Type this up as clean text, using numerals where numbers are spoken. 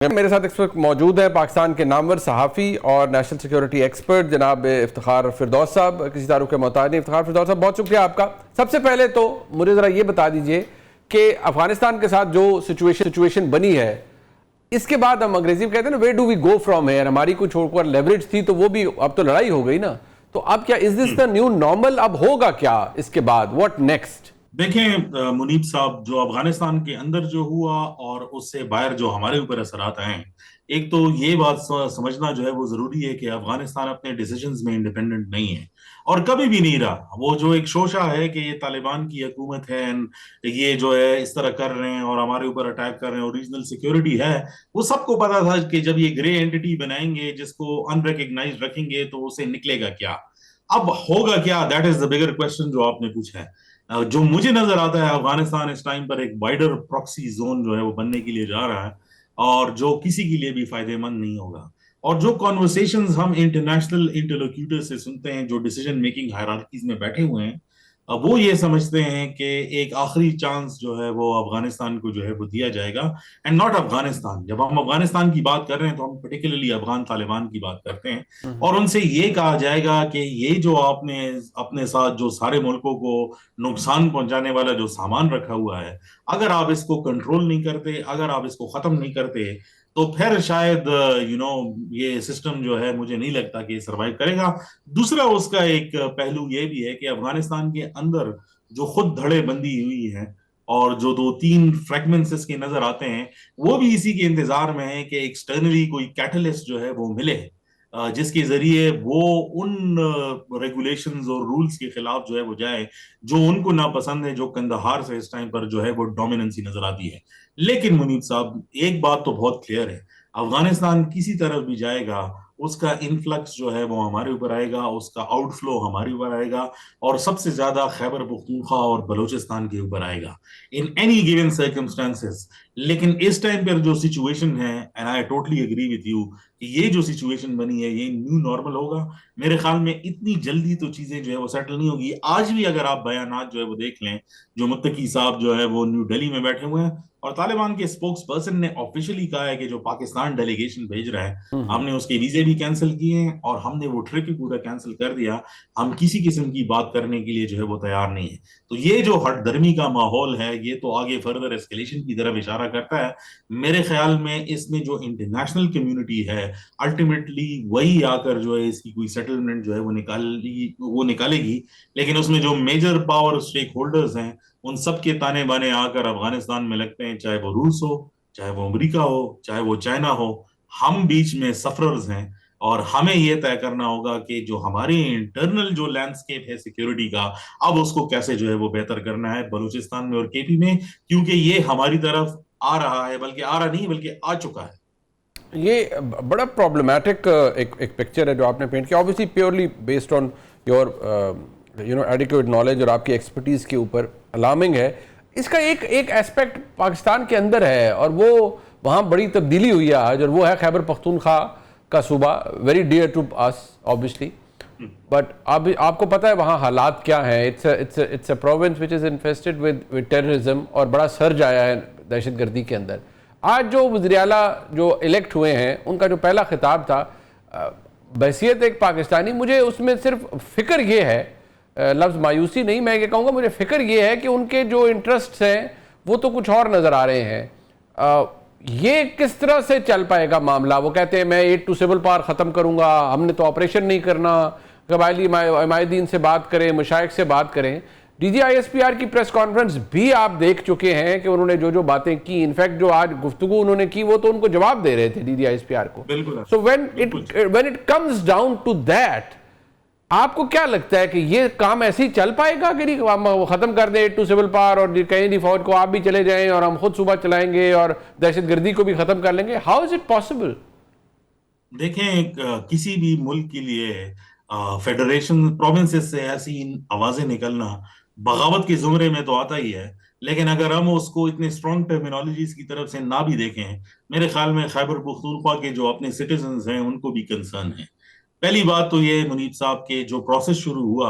میرے ساتھ اس وقت موجود ہیں پاکستان کے نامور صحافی اور نیشنل سیکیورٹی ایکسپرٹ جناب افتخار فردوس صاحب، کسی تعارف کے محتاج نہیں۔ افتخار فردوس صاحب، بہت شکریہ آپ کا۔ سب سے پہلے تو مجھے ذرا یہ بتا دیجئے کہ افغانستان کے ساتھ جو سچویشن بنی ہے، اس کے بعد ہم انگریزی میں کہتے ہیں نا where do we go from here, ہماری کچھ اور لیوریج تھی تو وہ بھی اب تو لڑائی ہو گئی نا، تو اب کیا از دس دا نیو نارمل؟ اب ہوگا کیا اس کے بعد؟ What next? دیکھیں منیب صاحب، جو افغانستان کے اندر جو ہوا اور اس سے باہر جو ہمارے اوپر اثرات ہیں، ایک تو یہ بات سمجھنا جو ہے وہ ضروری ہے کہ افغانستان اپنے ڈیسیجنز میں انڈیپینڈنٹ نہیں ہے اور کبھی بھی نہیں رہا۔ وہ جو ایک شوشہ ہے کہ یہ طالبان کی حکومت ہے، یہ جو ہے اس طرح کر رہے ہیں اور ہمارے اوپر اٹیک کر رہے ہیں اور ریجنل سیکیورٹی ہے، وہ سب کو پتا تھا کہ جب یہ گرے اینٹی بنائیں گے جس کو ان ریکگنائز رکھیں گے تو اسے نکلے گا کیا، اب ہوگا کیا؟ That is the bigger question جو آپ نے پوچھا ہے۔ جو مجھے نظر آتا ہے افغانستان اس ٹائم پر ایک وائڈر پراکسی زون جو ہے وہ بننے کے لیے جا رہا ہے اور جو کسی کے لیے بھی فائدہ مند نہیں ہوگا۔ اور جو کانورسیشنز ہم انٹرنیشنل انٹرلوکیوٹر سے سنتے ہیں جو ڈیسیجن میکنگ ہائرارکیز میں بیٹھے ہوئے ہیں، وہ یہ سمجھتے ہیں کہ ایک آخری چانس جو ہے وہ افغانستان کو جو ہے وہ دیا جائے گا، اینڈ ناٹ افغانستان۔ جب ہم افغانستان کی بات کر رہے ہیں تو ہم پرٹیکولرلی افغان طالبان کی بات کرتے ہیں اور ان سے یہ کہا جائے گا کہ یہ جو آپ نے اپنے ساتھ جو سارے ملکوں کو نقصان پہنچانے والا جو سامان رکھا ہوا ہے، اگر آپ اس کو کنٹرول نہیں کرتے، اگر آپ اس کو ختم نہیں کرتے تو پھر شاید یہ سسٹم جو ہے مجھے نہیں لگتا کہ یہ سروائیو کرے گا۔ دوسرا اس کا ایک پہلو یہ بھی ہے کہ افغانستان کے اندر جو خود دھڑے بندی ہوئی ہے اور جو دو تین فریگمنٹس اس کے نظر آتے ہیں، وہ بھی اسی کے انتظار میں ہے کہ ایکسٹرنلی کوئی کیٹلسٹ جو ہے وہ ملے جس کے ذریعے وہ ان ریگولیشنز اور رولز کے خلاف جو ہے وہ جائے جو ان کو ناپسند ہے، جو کندہار سے اس ٹائم پر جو ہے وہ ڈومیننسی نظر آتی ہے۔ لیکن منیب صاحب، ایک بات تو بہت کلیئر ہے، افغانستان کسی طرف بھی جائے گا اس کا انفلکس جو ہے وہ ہمارے اوپر آئے گا، اس کا آؤٹ فلو ہمارے اوپر آئے گا اور سب سے زیادہ خیبر پختونخوا اور بلوچستان کے اوپر آئے گا ان اینی گیون سرکمسٹانسز۔ لیکن اس ٹائم پر جو سچویشن ہے، and I totally agree with you, کہ یہ جو سچویشن بنی ہے یہ نیو نارمل ہوگا۔ میرے خیال میں اتنی جلدی تو چیزیں جو ہے وہ سیٹل نہیں ہوگی۔ آج بھی اگر آپ بیانات جو ہے وہ دیکھ لیں، جو متقی صاحب جو ہے وہ نیو ڈیلی میں بیٹھے ہوئے ہیں اور طالبان کے اسپوکس پرسن نے آفیشلی کہا ہے کہ جو پاکستان ڈیلیگیشن بھیج رہا ہے ہم نے اس کے ویزے بھی کینسل کیے ہیں اور ہم نے وہ ٹرپ بھی پورا کینسل کر دیا، ہم کسی قسم کی بات کرنے کے لیے جو ہے وہ تیار نہیں ہے۔ تو یہ جو ہٹ درمی کا ماحول ہے یہ تو آگے فردر اسکیلیشن کی طرف اشارہ کرتا ہے۔ میرے خیال میں اس میں جو انٹرنیشنل کمیونٹی ہے الٹیمیٹلی وہی آ کر جو ہے اس کی کوئی سیٹلمنٹ جو ہے وہ نکالے گی، لیکن اس میں جو میجر پاور اسٹیک ہولڈرز ہیں ان سب کے تانے بانے آ کر افغانستان میں لگتے ہیں، چاہے وہ روس ہو، چاہے وہ امریکہ ہو، چاہے وہ چائنا ہو۔ ہم بیچ میں سفررز ہیں اور ہمیں یہ طے کرنا ہوگا کہ جو ہماری انٹرنل جو لینڈسکیپ ہے سیکیورٹی کا، اب اس کو کیسے جو ہے وہ بہتر کرنا ہے بلوچستان میں اور کے پی میں، کیونکہ یہ ہماری طرف آ رہا ہے، بلکہ آ رہا نہیں بلکہ آ چکا ہے۔ یہ بڑا پرابلمٹک ایک پکچر ہے جو آپ نے پینٹ کیا، obviously purely based on your adequate knowledge اور آپ کی ایکسپرٹیز کے اوپر الارمنگ ہے۔ اس کا ایک ایسپیکٹ پاکستان کے اندر ہے اور وہ وہاں بڑی تبدیلی ہوئی ہے آج، اور وہ ہے خیبر پختونخوا کا صوبہ، very dear to us obviously، but آپ کو پتہ ہے وہاں حالات کیا ہیں۔ It's a province which is infested with terrorism اور بڑا سرج آیا ہے دہشت گردی کے اندر۔ آج جو وزیر اعلیٰ جو الیکٹ ہوئے ہیں ان کا جو پہلا خطاب تھا بحیثیت ایک پاکستانی، مجھے اس میں صرف فکر یہ ہے، لفظ مایوسی نہیں، میں یہ کہوں گا مجھے فکر یہ ہے کہ ان کے جو انٹرسٹس ہیں وہ تو کچھ اور نظر آ رہے ہیں۔ یہ کس طرح سے چل پائے گا معاملہ؟ وہ کہتے ہیں میں 8 to civil power ختم کروں گا، ہم نے تو آپریشن نہیں کرنا، قبائلی عمائدین سے بات کریں، مشائخ سے بات کریں۔ D G I S P R کی پریس کانفرنس بھی آپ دیکھ چکے ہیں کہ انہوں نے جو باتیں کی، انفیکٹ جو آج گفتگو انہوں نے کی وہ تو ان کو جواب دے رہے تھے D G I S P R کو۔ So when it comes down to that, آپ کو کیا لگتا ہے کہ یہ کام ایسے ہی چل پائے گا کہ ہم ختم کر دیں 8 to civil power اور کہیں نہیں فوج کو آپ بھی چلے جائیں اور ہم خود صوبہ چلائیں گے اور دہشت گردی کو بھی ختم کر لیں گے؟ How is it possible? دیکھیں، کسی بھی ملک کے لیے فیڈریشن پروونسز سے ایسی آوازیں نکلنا بغاوت کے زمرے میں تو آتا ہی ہے، لیکن اگر ہم اس کو اتنے اسٹرانگ ٹرمینالوجیز کی طرف سے نہ بھی دیکھیں، میرے خیال میں خیبر پختونخوا کے جو اپنے سٹیزنز ہیں ان کو بھی کنسرن ہے۔ پہلی بات تو یہ منیب صاحب کے جو پروسیس شروع ہوا